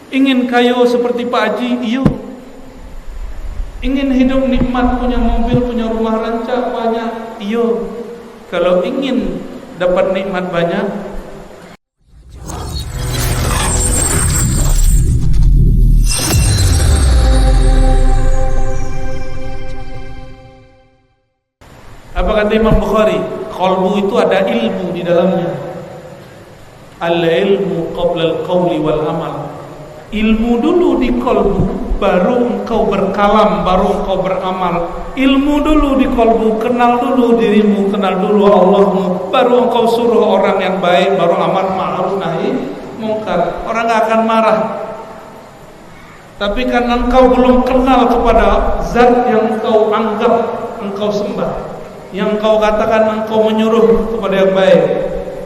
Ingin kaya seperti Pak Haji? Iyo. Ingin hidup nikmat, punya mobil, punya rumah rancak banyak? Iyo. Kalau ingin dapat nikmat banyak, apa kata Imam Bukhari? Qalbu itu ada ilmu di dalamnya. Al-ilmu qabla al-qawli wal amal. Ilmu dulu di qalbu, baru engkau berkalam, baru engkau beramal. Ilmu dulu di qalbu, kenal dulu dirimu, kenal dulu Allahmu, baru engkau suruh orang yang baik, baru amar ma'ruf nahi munkar. Orang gak akan marah. Tapi karena engkau belum kenal kepada zat yang engkau anggap engkau sembah, yang engkau katakan engkau menyuruh kepada yang baik,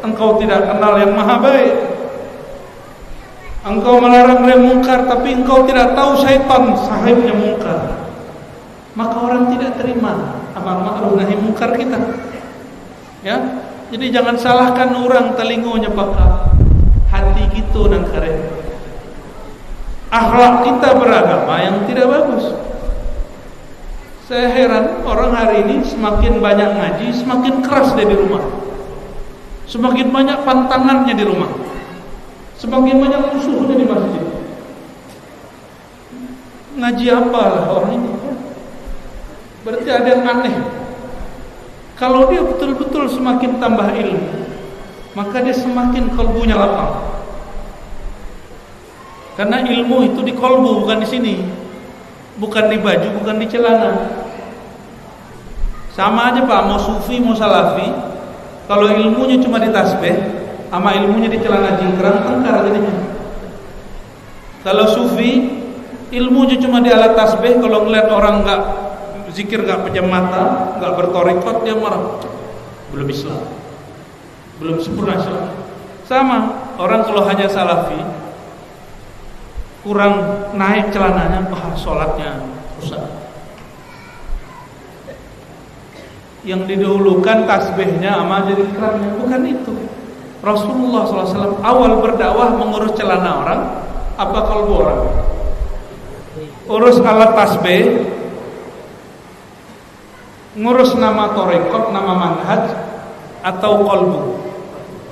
engkau tidak kenal yang maha baik. Engkau melarang dari mungkar, tapi engkau tidak tahu syaitan sahibnya mungkar. Maka orang tidak terima amar ma'ruf nahi mungkar kita. Ya, jadi jangan salahkan orang telingonya pakar, hati kita nang karen. Akhlak kita beragama yang tidak bagus. Saya heran orang hari ini semakin banyak ngaji, semakin keras dia di rumah. Semakin banyak pantangannya di rumah. Semakin banyak musuhnya di masjid. Ngaji apalah orang ini? Berarti ada yang aneh. Kalau dia betul-betul semakin tambah ilmu, maka dia semakin kalbunya lapang. Karena ilmu itu di kalbu, bukan di sini. Bukan di baju, bukan di celana. Sama aja Pak, mau sufi, mau salafi, kalau ilmunya cuma di tasbih, sama ilmunya di celana jingkrang, tengkar jadinya. Kalau sufi, ilmunya cuma di alat tasbih, kalau ngeliat orang nggak zikir, nggak pejam mata, nggak bertorikot, dia marah. Belum Islam, belum sempurna Islam. Sama orang kalau hanya salafi, kurang naik celananya, sholatnya rusak. Yang didahulukan tasbihnya sama jingkrangnya, bukan itu. Rasulullah SAW awal berdakwah mengurus celana orang, apa kalbu orang? Urus alat tasbih, ngurus nama torekot, nama manhaj, atau kalbu?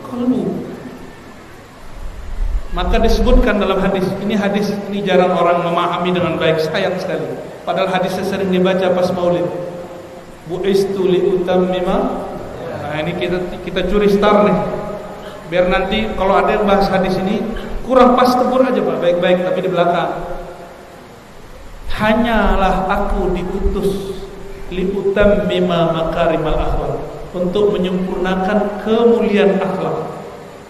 Kalbu. Maka disebutkan dalam hadis ini jarang orang memahami dengan baik, sayang sekali. Padahal hadisnya sering dibaca pas maulid. Bu'istu li utammima. Nah ini kita curi star nih. Biar nanti kalau ada yang bahas hadis ini kurang pas, tegur aja Pak, baik-baik, tapi di belakang. Hanyalah aku diutus liutammima makarimal akhlak, untuk menyempurnakan kemuliaan akhlak.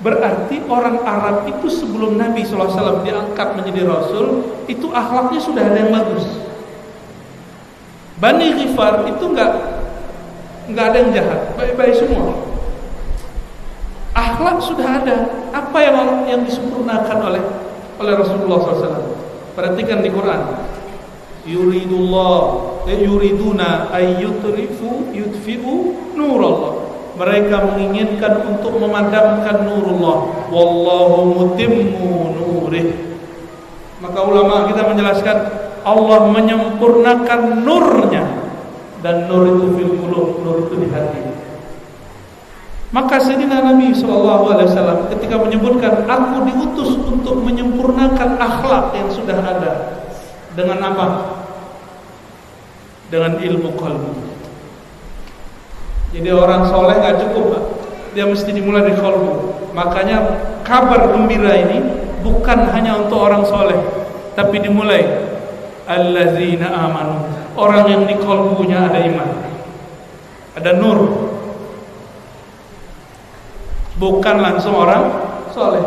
Berarti orang Arab itu sebelum Nabi SAW diangkat menjadi Rasul, itu akhlaknya sudah ada yang bagus. Bani Ghifar itu enggak ada yang jahat, baik-baik semua. Akhlak sudah ada. Apa yang disempurnakan oleh Rasulullah SAW? Perhatikan di Quran. Yuriduna yutfi'u nurallah. Mereka menginginkan untuk memadamkan nurullah. Wallahu mutimmu nurih. Maka ulama kita menjelaskan Allah menyempurnakan nurnya, dan nur itu fil qulub, nur itu di hati. Maka Sayyidina Nabi SAW ketika menyebutkan aku diutus untuk menyempurnakan akhlak yang sudah ada, dengan apa? Dengan ilmu qalbu. Jadi orang soleh gak cukup Pak, dia mesti dimulai dari qalbu. Makanya kabar gembira ini bukan hanya untuk orang soleh, tapi dimulai allazina amanu, orang yang di qalbunya ada iman, ada nur. Bukan langsung orang soleh.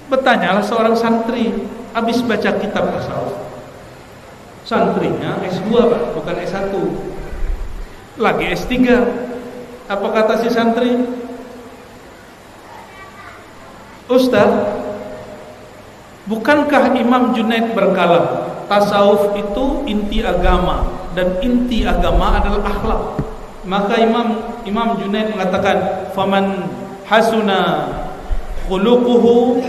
Bertanyalah seorang santri habis baca kitab tasawuf. Santrinya S2 Pak, bukan S1, lagi S3. Apa kata si santri? Ustaz, bukankah Imam Junaid berkalam tasawuf itu inti agama, dan inti agama adalah akhlak? Maka Imam Junaid mengatakan, faman hasuna khuluquhu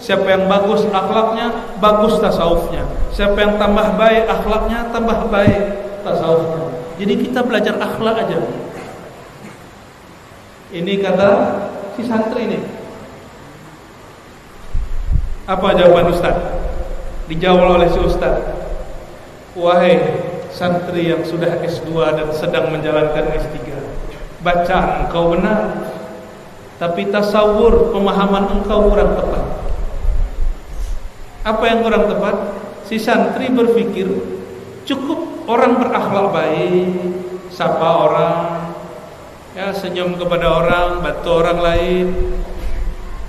Siapa yang bagus akhlaknya, bagus tasawufnya. Siapa yang tambah baik akhlaknya, tambah baik tasawufnya. Jadi kita belajar akhlak aja. Ini kata si santri ini. Apa jawaban Ustaz? Dijawab oleh si Ustaz. Wahai santri yang sudah S2 dan sedang menjalankan S3, bacaan engkau benar, tapi tasawur pemahaman engkau kurang tepat. Apa yang kurang tepat? Si santri berpikir cukup orang berakhlak baik, sapa orang, ya senyum kepada orang, bantu orang lain,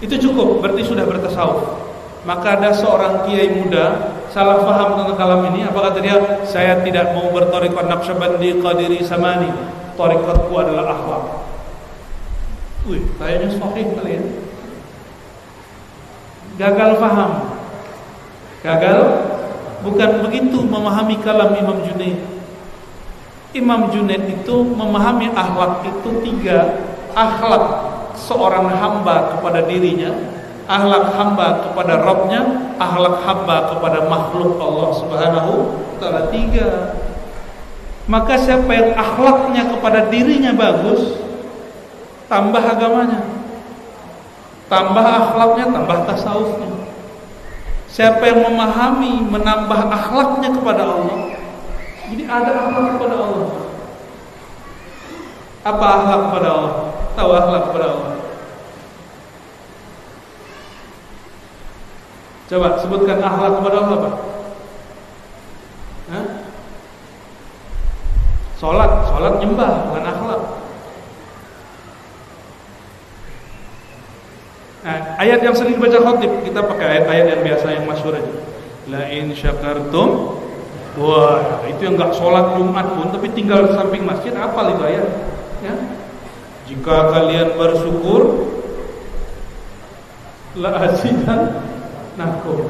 itu cukup, berarti sudah bertasawuf. Maka ada seorang kiai muda salah faham tentang kalam ini. Apa kata dia? Saya tidak mau berthariqat Naqsyabandi Qadiri Samani. Thariqatku adalah akhlak. Wih, kayaknya sahih kali ya. Gagal faham. Gagal, bukan begitu memahami kalam Imam Junaid. Imam Junaid itu memahami akhlak itu 3. Akhlak seorang hamba kepada dirinya, akhlak hamba kepada Rabbnya, akhlak hamba kepada makhluk Allah Subhanahu wa ta'ala. 3. Maka siapa yang akhlaknya kepada dirinya bagus, tambah agamanya, tambah akhlaknya, tambah tasawufnya. Siapa yang memahami, menambah akhlaknya kepada Allah, jadi ada akhlak kepada Allah. Apa akhlak kepada Allah? Tahu akhlak kepada Allah? Coba sebutkan akhlak kepada Allah apa? Hah? Salat nyembah, bukan akhlak. Nah, ayat yang sering dibaca khatib, kita pakai ayat-ayat yang biasa yang masyhur aja. La in syakartum, wah itu yang nggak sholat Jumat pun tapi tinggal di samping masjid, hafal itu ayat. Ya. Jika kalian bersyukur, la azidan nakum.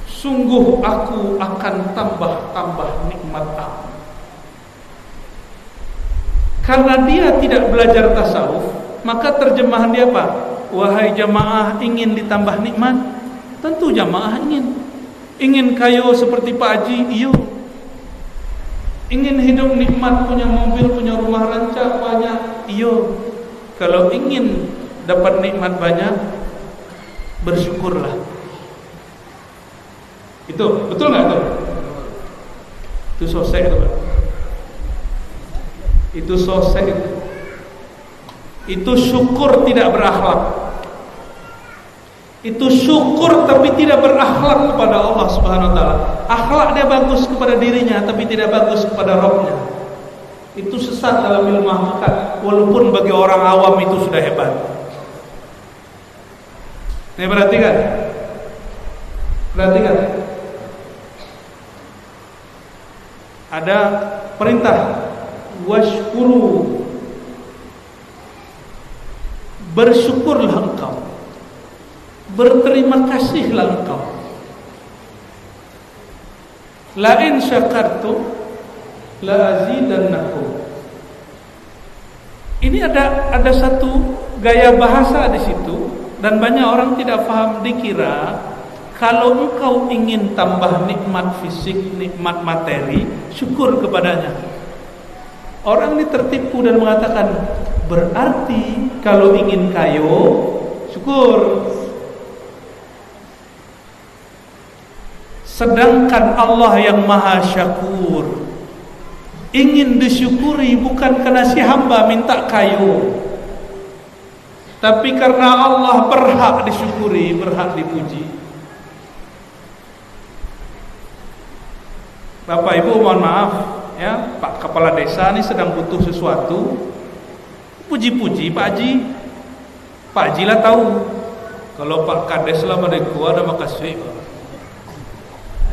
Sungguh aku akan tambah nikmat aku. Karena dia tidak belajar tasawuf, maka terjemahan dia apa? Wahai jamaah, ingin ditambah nikmat? Tentu jamaah ingin kaya seperti Pak Haji, iyo. Ingin hidup nikmat, punya mobil, punya rumah rancak banyak, iyo. Kalau ingin dapat nikmat banyak, bersyukurlah. Itu betul nggak tuh? Itu sosek itu, Pak. Itu sosek itu syukur tidak berakhlak. Itu syukur tapi tidak berakhlak kepada Allah Subhanahu wa taala. Akhlak dia bagus kepada dirinya tapi tidak bagus kepada Rabbnya. Itu sesat dalam ilmu hakikat, walaupun bagi orang awam itu sudah hebat. Nih perhatikan. Ada perintah washkuru, bersyukurlah engkau, berterima kasihlah engkau. La in syakartum la azidannakum. Ini ada satu gaya bahasa di situ dan banyak orang tidak paham. Dikira kalau engkau ingin tambah nikmat fisik, nikmat materi, syukur kepadanya. Orang ini tertipu dan mengatakan berarti kalau ingin kayo, syukur. Sedangkan Allah yang maha syakur, ingin disyukuri bukan karena si hamba minta kayo, tapi karena Allah berhak disyukuri, berhak dipuji. Bapak Ibu mohon maaf ya, Pak Kepala Desa ini sedang butuh sesuatu, puji-puji Pak Haji. Pak Haji lah tahu kalau Pak Kades lah mereka ada makasih,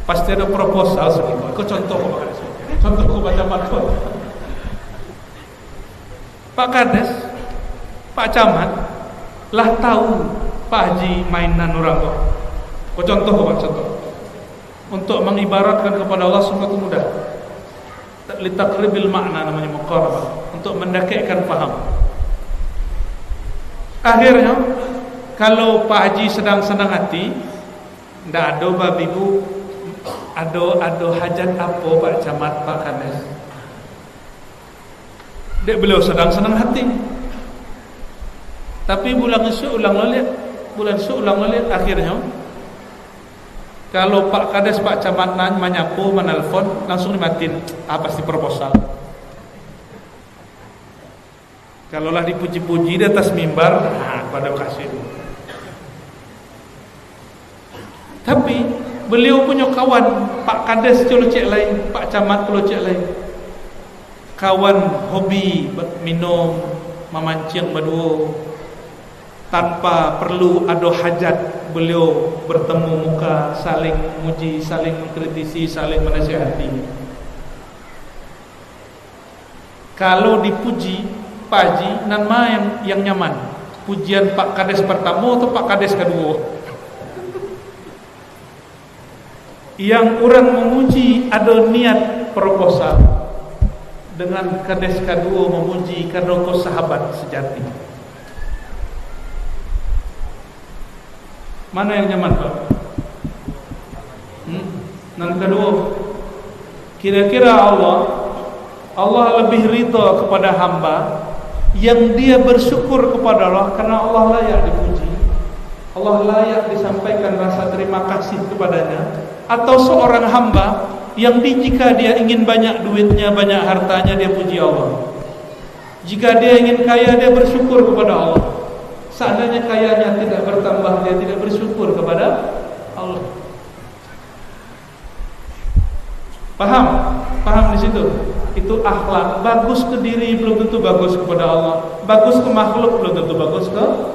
pasti ada proposal segitu. Aku contoh Pak Kades, contoh aku baca makot. Pak Kades, Pak Camat lah tahu Pak Haji mainan orang kok. Aku contoh Pak, contoh untuk mengibaratkan kepada Allah sesuatu mudah. Litakribil makna namanya muqarabah, untuk mendekatkan paham. Akhirnya Kalau Pak Haji sedang senang hati, ndak ada babi bu, ada hajat apa Pak Camat, Pak Kades. Dek beliau sedang senang hati. Tapi bulan seulang lalit akhirnya kalau Pak Kades, Pak Camat menyapu, menelpon, langsung dimatiin. Pasti proposal. Kalaulah dipuji-puji di atas mimbar, pada kasih. Tapi beliau punya kawan, Pak Kades celocek lain, Pak Camat celocek lain. Kawan hobi minum, memancing berdua, tanpa perlu ada hajat beliau bertemu muka, saling muji, saling mengkritisi, saling menasihati. Kalau dipuji Pak Haji, nama yang nyaman, pujian Pak Kades pertama atau Pak Kades kedua? Yang orang memuji ada niat proposal, dengan Kades kedua memuji karena kau sahabat sejati. Mana yang nyaman Pak? Yang kedua, kira-kira Allah lebih ridha kepada hamba yang dia bersyukur kepada Allah karena Allah layak dipuji, Allah layak disampaikan rasa terima kasih kepadanya, atau seorang hamba yang jika dia ingin banyak duitnya, banyak hartanya, dia puji Allah. Jika dia ingin kaya, dia bersyukur kepada Allah. Seandainya kayanya tidak bertambah, dia tidak bersyukur kepada Allah. Paham di situ? Itu akhlak. Bagus ke diri belum tentu bagus kepada Allah. Bagus ke makhluk belum tentu bagus ke Allah.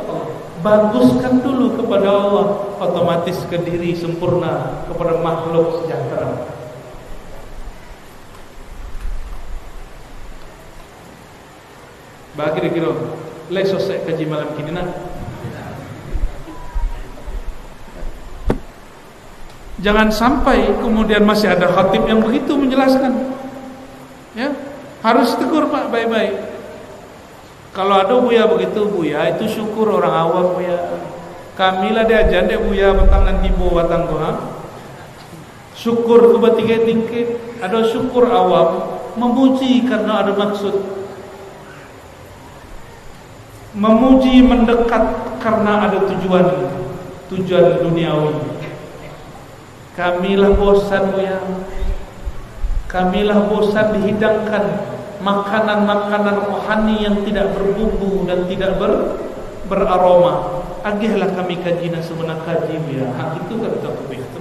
Baguskan dulu kepada Allah, otomatis ke diri sempurna, kepada makhluk sejahtera. Bagi kira-kira lek selesai kaji malam kini nak. Jangan sampai kemudian masih ada khatib yang begitu menjelaskan. Ya, harus tegur Pak baik-baik. Kalau ada buya begitu, buya itu syukur orang awam buya. Kamilah dia ajan dia buya batangan tibo batang doa. Syukur ke tingkit-tingkit, ada syukur awam, memuji karena ada maksud. Memuji mendekat karena ada tujuan duniawi. Kamilah bosan buya. Kamilah bosan dihidangkan makanan-makanan rohani yang tidak berbumbu dan tidak beraroma. Agihlah kami kaji sebenarnya kaji ya. Itu kata begitu.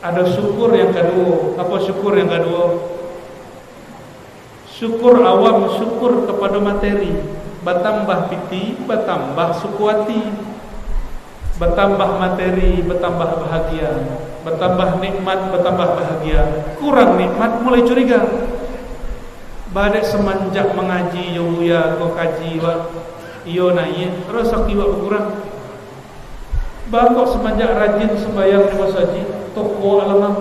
Ada syukur yang kedua. Apa syukur yang kedua? Syukur awam, syukur kepada materi. Bertambah piti, bertambah sukuati. Bertambah materi, bertambah bahagia. Bertambah nikmat, bertambah bahagia. Kurang nikmat, mulai curiga. Badai semenjak mengaji ya kau kaji wa iyo naik rasa kiwa berkurang. Bakok semenjak rajin sembahyang di masjid toko alamat.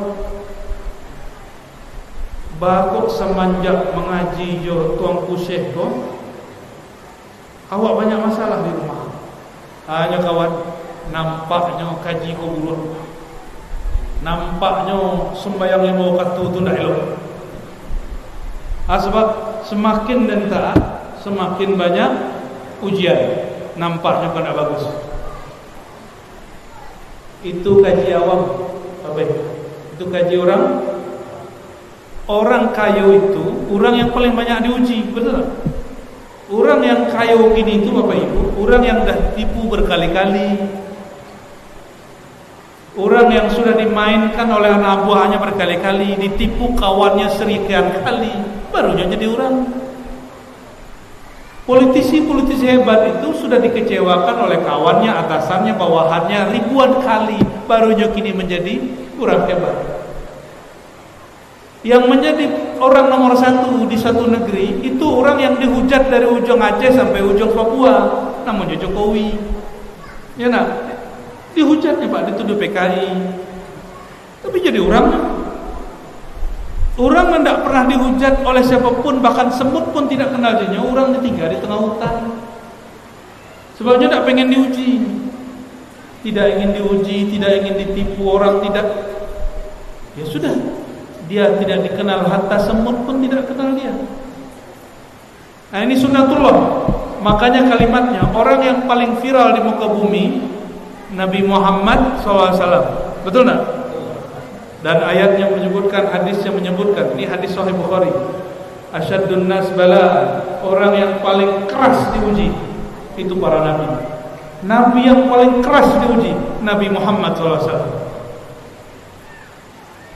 Bakok semenjak mengaji yo tuang kuseh ko awak banyak masalah di rumah. Hanya kawan nampaknya kaji ko buruk. Nampaknya sembahyang 5 waktu tu ndak elok. Sebab semakin dan taat, semakin banyak ujian. Nampaknya kan tak bagus. Itu kaji awam. Itu kaji orang. Orang kayu itu orang yang paling banyak diuji, betul tak? Orang yang kayu gini itu Bapak Ibu, orang yang dah tipu berkali-kali. Orang yang sudah dimainkan oleh anak buahnya berkali-kali, ditipu kawannya serikian kali, barunya jadi orang. Politisi-politisi hebat itu sudah dikecewakan oleh kawannya, atasannya, bawahannya ribuan kali, barunya kini menjadi orang hebat. Yang menjadi orang nomor 1 di satu negeri itu orang yang dihujat dari ujung Aceh sampai ujung Papua, namanya Jokowi. Ya nak? Dihujatnya Pak, dituduh PKI. Tapi jadi orang yang tidak pernah dihujat oleh siapapun, bahkan semut pun tidak kenal dia. Orang ditinggal di tengah hutan. Sebabnya tidak pengen diuji, tidak ingin diuji, tidak ingin ditipu orang, tidak. Ya sudah, dia tidak dikenal, hatta semut pun tidak kenal dia. Nah ini sunnatullah. Makanya kalimatnya, orang yang paling viral di muka bumi Nabi Muhammad SAW. Betul tak? Dan ayatnya menyebutkan, hadisnya menyebutkan, ini hadis Sahih Bukhari, asyaddun nas bala, orang yang paling keras diuji itu para nabi. Nabi yang paling keras diuji Nabi Muhammad SAW.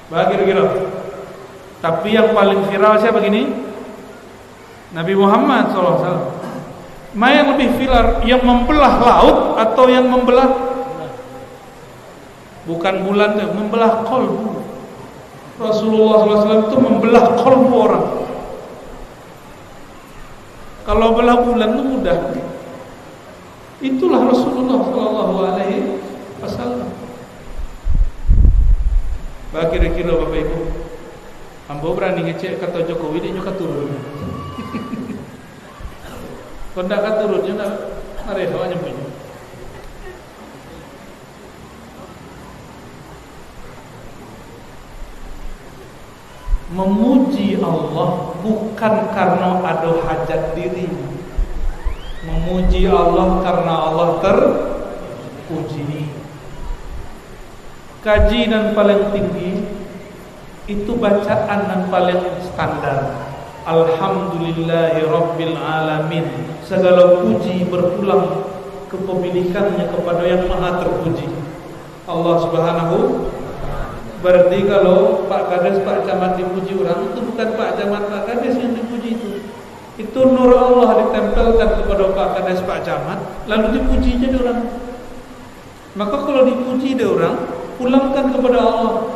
Kira-kira. Tapi yang paling viral siapa begini? Nabi Muhammad SAW. Mana yang lebih viral, yang membelah laut atau yang membelah? Bukan bulan, membelah kolbu. Rasulullah SAW itu membelah kolbu orang. Kalau belah bulan itu mudah. Itulah Rasulullah SAW. Kira-kira Bapak Ibu, ambo berani ngecek kata Jokowi dia nyuka turun. Kalau tidak kata turunnya nak mari hawanya punya. Memuji Allah bukan karena ada hajat diri. Memuji Allah karena Allah terpuji. Kaji dan paling tinggi itu bacaan yang paling standar. Alhamdulillahi Rabbil Alamin. Segala puji berpulang kepemilikannya kepada yang maha terpuji, Allah Subhanahu. Berarti kalau Pak Kades, Pak Camat dipuji orang, itu bukan Pak Camat, Pak Kades yang dipuji itu nur Allah ditempelkan kepada Pak Kades, Pak Camat, lalu dipujinya dia orang. Maka kalau dipuji dia orang, pulangkan kepada Allah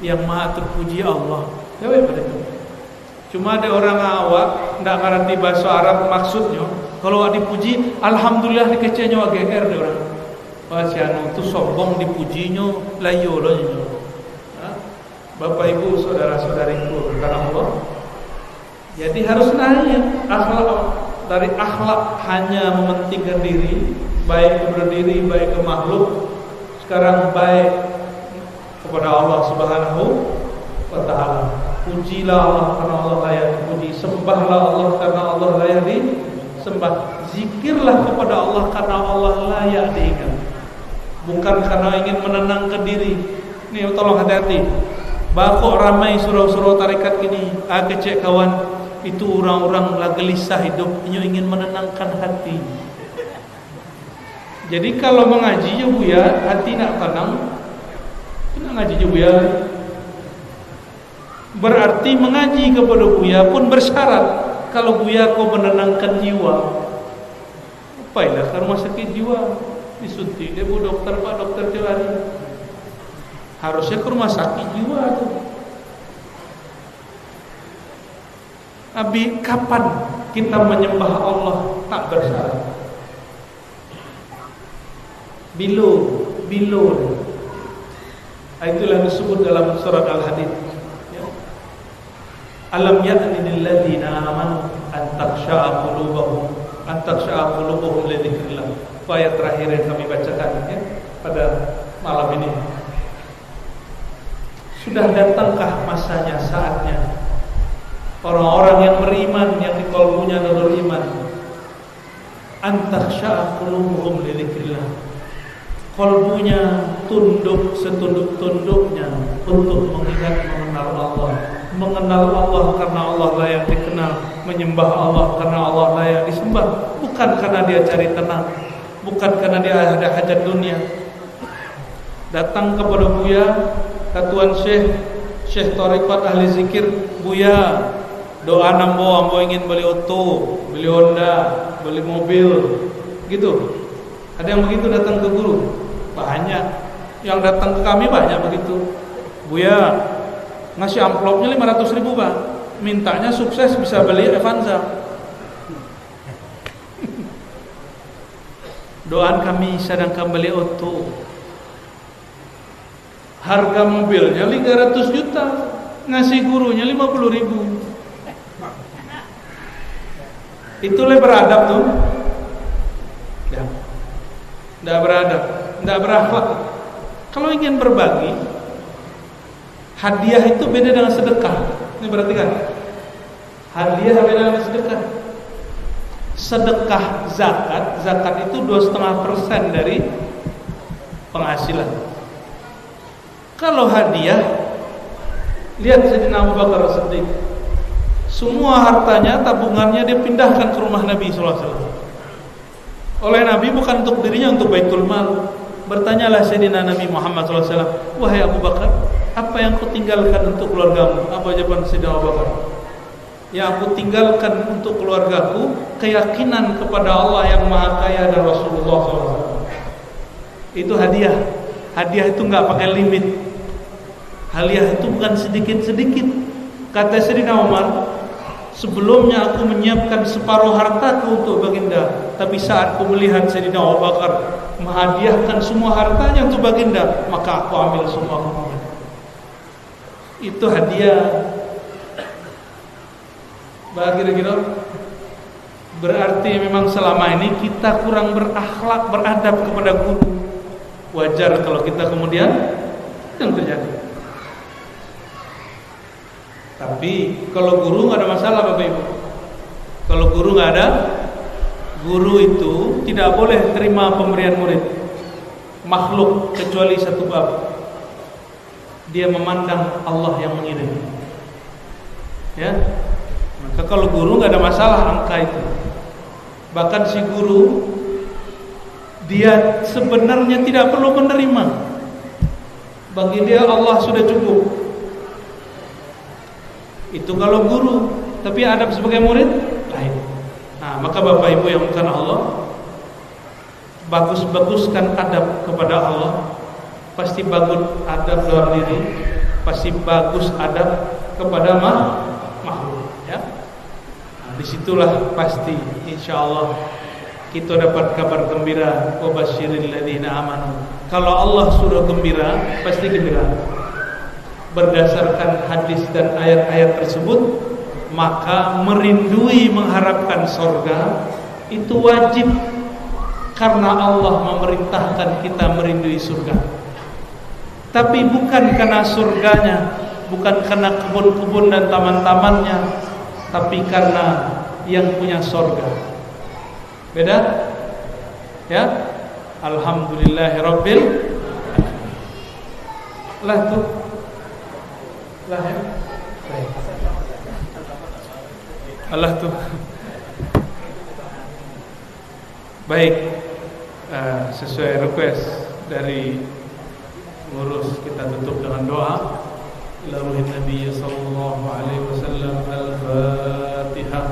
yang maha terpuji, Allah. Jawab pada itu. Cuma ada orang awak tidak ngerti bahasa Arab maksudnya. Kalau dipuji, alhamdulillah dikecenya GR dia orang. Wah si anu itu sombong dipujinya, layo loh. Bapak Ibu, saudara-saudariku karena Allah. Jadi harus naik akhlak, dari akhlak hanya mementingkan diri, baik kepada diri, baik ke makhluk. Sekarang baik kepada Allah Subhanahu wa Ta'ala. Pujilah Allah karena Allah layak dipuji, sembahlah Allah karena Allah layak disembah, zikirlah kepada Allah karena Allah layak diingat, bukan karena ingin menenangkan diri. Nih tolong hati-hati. Bakok ramai surau-surau tarekat ini, kecek kawan, itu orang-orang lah gelisah hidup, ingin menenangkan hati. Jadi kalau mengaji ya Buya, hati nak tenang, nak ngaji ya Buya. Berarti mengaji kepada Buya pun bersyarat, kalau Buya kau menenangkan jiwa. Apalah ke rumah sakit jiwa, disuntik dia bu dokter, Pak dokter tiap hari. Harusnya ke rumah sakit jiwa tuh. Abi kapan kita menyembah Allah tak bersyarat? Bilo. Itulah disebut dalam surat Al-Hadid. Ya. Alam ya'ni lil ladzina amanu an takhsha'a qulubuhum li dzikrillah. Ayat terakhir yang kami bacakan ya pada malam ini. Sudah datangkah masanya, saatnya orang-orang yang beriman, yang di qalbunya ada beriman, an takhsha'a qulubuhum li dzikrillah, qalbunya tunduk setunduk-tunduknya untuk mengenal Allah karena Allah layak dikenal, menyembah Allah karena Allah layak disembah, bukan karena dia cari tenang, bukan karena dia ada hajat dunia. Datang kepada Buya, Katuan Syekh Tariqat Ahli Zikir, Buya, doa ambo ingin beli oto, beli Honda, beli mobil, gitu. Ada yang begitu datang ke guru? Banyak. Yang datang ke kami banyak begitu. Buya, ngasih amplopnya 500.000 Pak. Mintanya sukses bisa beli Avanza. Doaan kami sedangkan beli oto. Harga mobilnya 300 juta, ngasih gurunya 50.000. Itulah beradab tuh. Ya. tidak beradab, tidak berakhlak. Kalau ingin berbagi, hadiah itu beda dengan sedekah. Ini berarti kan? Hadiah beda dengan sedekah. Sedekah zakat itu 2,5% dari penghasilan. Kalau hadiah, lihat Sayyidina Abu Bakar As-Siddiq, semua hartanya, tabungannya dia pindahkan ke rumah Nabi SAW. Oleh Nabi, bukan untuk dirinya, untuk baitul mal. Bertanyalah Sayyidina Nabi Muhammad SAW, wahai Abu Bakar, apa yang kau tinggalkan untuk keluargamu? Apa jawaban Sayyidina Abu Bakar? Yang aku tinggalkan untuk keluargaku, keyakinan kepada Allah yang Maha Kaya dan Rasulullah SAW. Itu hadiah. Hadiah itu nggak pakai limit. Hadiah itu bukan sedikit-sedikit. Kata Sayyidina Umar, sebelumnya aku menyiapkan separuh hartaku untuk baginda, tapi saat aku melihat Sayyidina Abu Bakar menghadiahkan semua hartanya untuk baginda, maka aku ambil semua. Itu hadiah. Kira-kira berarti memang selama ini kita kurang berakhlak, beradab kepada guru. Wajar kalau kita kemudian yang terjadi. Tapi kalau guru nggak ada masalah, Bapak Ibu. Kalau guru nggak ada, guru itu tidak boleh terima pemberian murid makhluk kecuali satu bab. Dia memandang Allah yang mengirim. Ya. Maka kalau guru nggak ada masalah angka itu. Bahkan si guru dia sebenarnya tidak perlu menerima. Bagi dia Allah sudah cukup. Itu kalau guru. Tapi adab sebagai murid lain. Nah, maka Bapak Ibu yang bukan Allah, bagus-baguskan adab kepada Allah. Pasti bagus adab dalam diri, pasti bagus adab kepada makhluk, ya. Nah, disitulah pasti insyaallah kita dapat kabar gembira. Wa basyiril ladzina amanu. Kalau Allah suruh gembira, pasti gembira. Berdasarkan hadis dan ayat-ayat tersebut, maka merindui mengharapkan surga itu wajib, karena Allah memerintahkan kita merindui surga. Tapi bukan karena surganya, bukan karena kebun-kebun dan taman-tamannya, tapi karena yang punya surga. Beda? Ya? Alhamdulillahirabbil lah tuh. Lah ya. Baik. Allah tuh. Baik. Sesuai request dari ngurus, kita tutup dengan doa. Ila ruhin Nabi sallallahu alaihi wasallam. Al-Fatihah.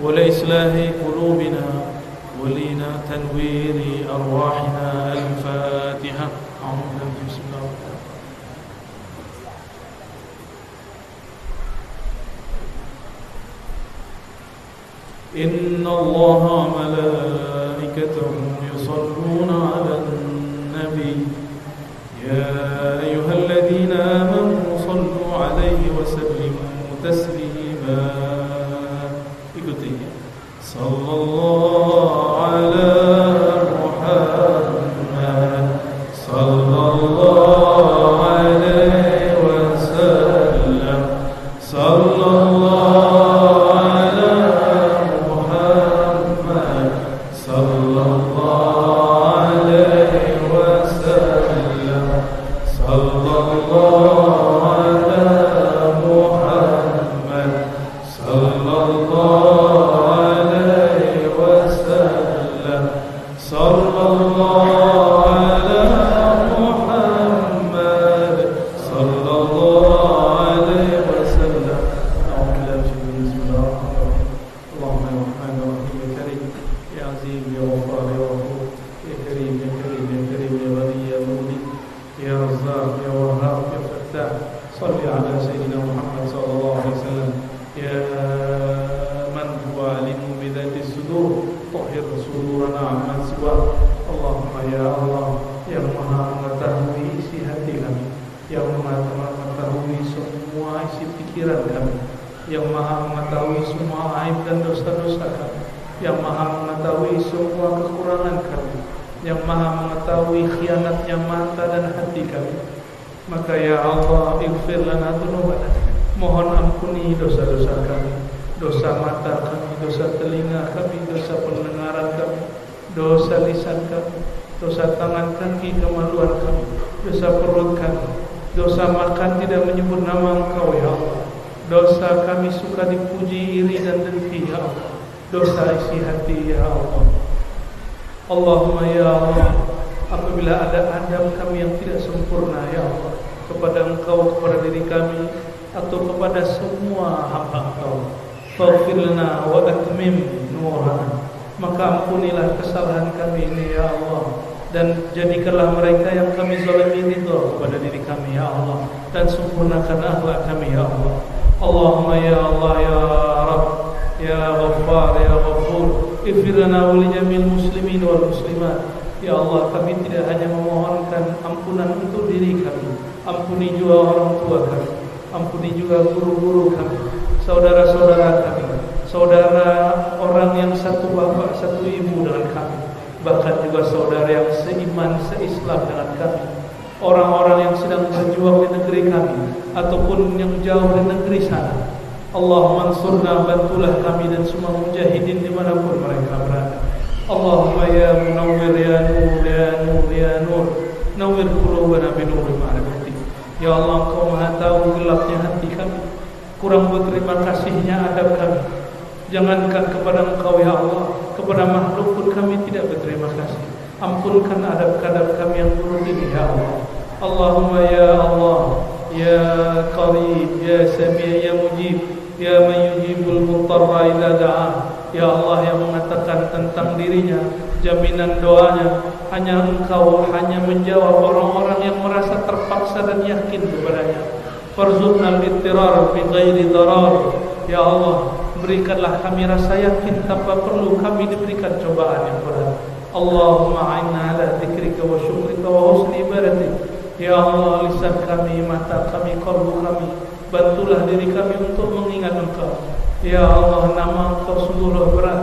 ولإصلاح قلوبنا ولنا تنوير أرواحنا. الفاتحة. بسم الله. إن الله وملائكته يصلون على النبي يا أيها الذين آمنوا صلوا عليه وسلموا تسليما. صلى الله على محمد صلى الله عليه وسلم صلى الله على محمد صلى الله عليه وسلم صلى الله على محمد صلى الله صلى الله على محمد صلى الله عليه وسلم. أعوذ بالله من الشيطان الرجيم. اللهم يا رحمن يا رحيم يا كريم يا عزيز يا غفار يا غفور يا كريم يا كريم يا كريم يا غني يا مغني يا رزاق يا وهاب يا فتاح. صل على سيدنا محمد صلى الله عليه وسلم. يا من هو عليم بذات الصدور طهر صدورنا عمن سواه. Allahumma ya Allah yang maha mengetahui isi hati kami, yang maha yang maha mengetahui semua aib dan dosa-dosa kami, yang maha mengetahui semua kekurangan kami, yang maha mengetahui khianatnya mata dan hati kami. Maka ya Allah, ighfir lana dzunubana, mohon ampuni dosa-dosa kami, dosa mata kami, dosa telinga kami, dosa pendengaran kami, dosa lisan kami, dosa tangan kaki, kemaluan kami, dosa perut kami, dosa makan tidak menyebut nama Engkau ya Allah, dosa kami suka dipuji, iri dan dengki ya Allah, dosa isi hati ya Allah. Allahumma ya Allah, apabila ada adab kami yang tidak sempurna ya Allah, kepada Engkau, kepada diri kami, atau kepada semua hamba Engkau, faghfir lana wa atmim nurana, maka ampunilah kesalahan kami ini ya Allah, dan jadikanlah mereka yang kami zalimi ridha kepada diri kami ya Allah, dan sempurnakan akhlak kami ya Allah. Allahumma ya Allah ya Rabb ya Ghaffar ya Ghafur, ighfir lana wa li jamil muslimin wal muslimat. Ya Allah, kami tidak hanya memohonkan ampunan untuk diri kami, ampuni juga orang tua kami, ampuni juga guru-guru kami, saudara-saudara kami, saudara orang yang satu bapak satu ibu dengan kami, bahkan juga saudara yang seiman seislam dengan kami, orang-orang yang sedang berjuang di negeri kami ataupun yang jauh di negeri sana. Allahumma ansurna, bantulah kami dan semua mujahidin dimanapun mereka berada. Allahumma ya munawwir ya nur ya nur ya nur, nawwir qulubana bi nuri ma'rifatik. Ya Allah, Engkau Maha tahu gelapnya hati kami, kurang berterima kasihnya adab kami. Jangankan kepada Engkau ya Allah, kepada makhluk pun kami tidak berterima kasih. Ampunkan adab-adab kami yang buruk ini ya Allah. Allahumma ya Allah ya Qarib ya Sami' ya Mujib ya man yujibul muttarra idza da'a. Ya Allah yang mengatakan tentang dirinya, jaminan doanya hanya Engkau, hanya menjawab orang-orang yang merasa terpaksa dan yakin kepadanya. Farzuqna al-ittirar bi ghairi darar. Ya Allah, berikanlah kami rasa yakin tanpa perlu kami diberikan cobaan yang berat. Allahumma a'inna ala dzikrika wa syukrika wa husni ibadatik. Ya Allah, lisan kami, mata kami, qalbu kami, bantulah diri kami untuk mengingat Engkau. Ya Allah, nama Engkau sungguhlah berat,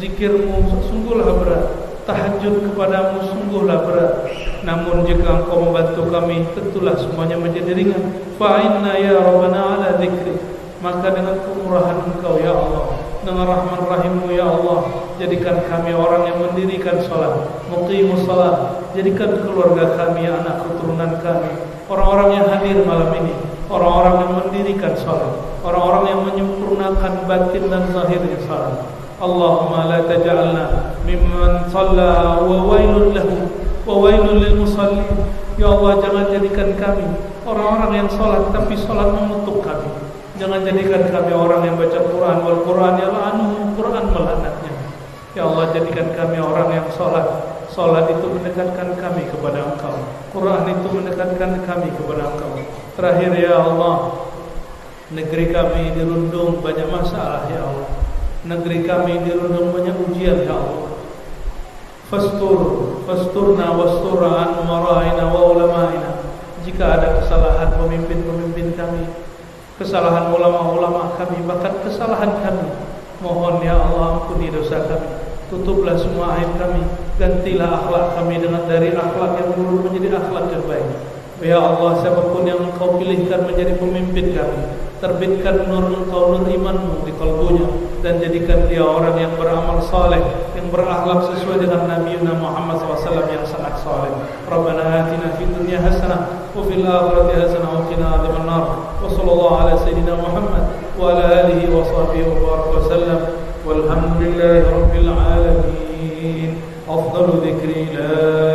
zikirmu sungguhlah berat, tahajud kepadamu sungguhlah berat. Namun jika Engkau membantu kami, tentulah semuanya menjadi ringan. Fa'inna ya Rabbana ala dzikri, maka dengan kemurahan Engkau ya Allah, dengan rahman rahimmu ya Allah, jadikan kami orang yang mendirikan salat, muqimus salat. Jadikan keluarga kami, anak keturunan kami, orang-orang yang hadir malam ini, orang-orang yang mendirikan salat, orang-orang yang menyempurnakan batin dan zahirnya salat. Allahumma la taj'alna mimman shalla wa wailun lahu wa wailun lil musallin. Ya Allah, jangan jadikan kami orang-orang yang salat tapi salat mengutuk kami. Jangan jadikan kami orang yang baca Quran wal Quran yal'anuhu, Quran melaknatnya. Ya Allah, jadikan kami orang yang salat. Salat itu mendekatkan kami kepada Engkau, Quran itu mendekatkan kami kepada Engkau. Terakhir ya Allah, negeri kami dirundung banyak masalah ya Allah, negeri kami dirundung banyak ujian ya Allah. Fasturna wastur an umaraina wa ulamaina. Jika ada kesalahan pemimpin-pemimpin kami, kesalahan ulama-ulama kami, bahkan kesalahan kami, mohon ya Allah ampuni dosa kami. Tutuplah semua aib kami, gantilah akhlak kami dengan dari akhlak yang buruk menjadi akhlak yang baik. Ya Allah, siapapun yang Engkau pilihkan menjadi pemimpin kami, terbitkan nur Engkau, nur iman-Mu di kalbunya, dan jadikan dia orang yang beramal saleh, yang berakhlak sesuai dengan Nabi Muhammad SAW yang sangat saleh. Rabbana atina fid dunya hasanah wa fil akhirati hasanah wa qina adzaban nar. Wa sallallahu ala sayyidina Muhammad wa ala alihi wa sahbihi wa baraka wa sallam. والحمد لله رب العالمين. أفضل ذكر لا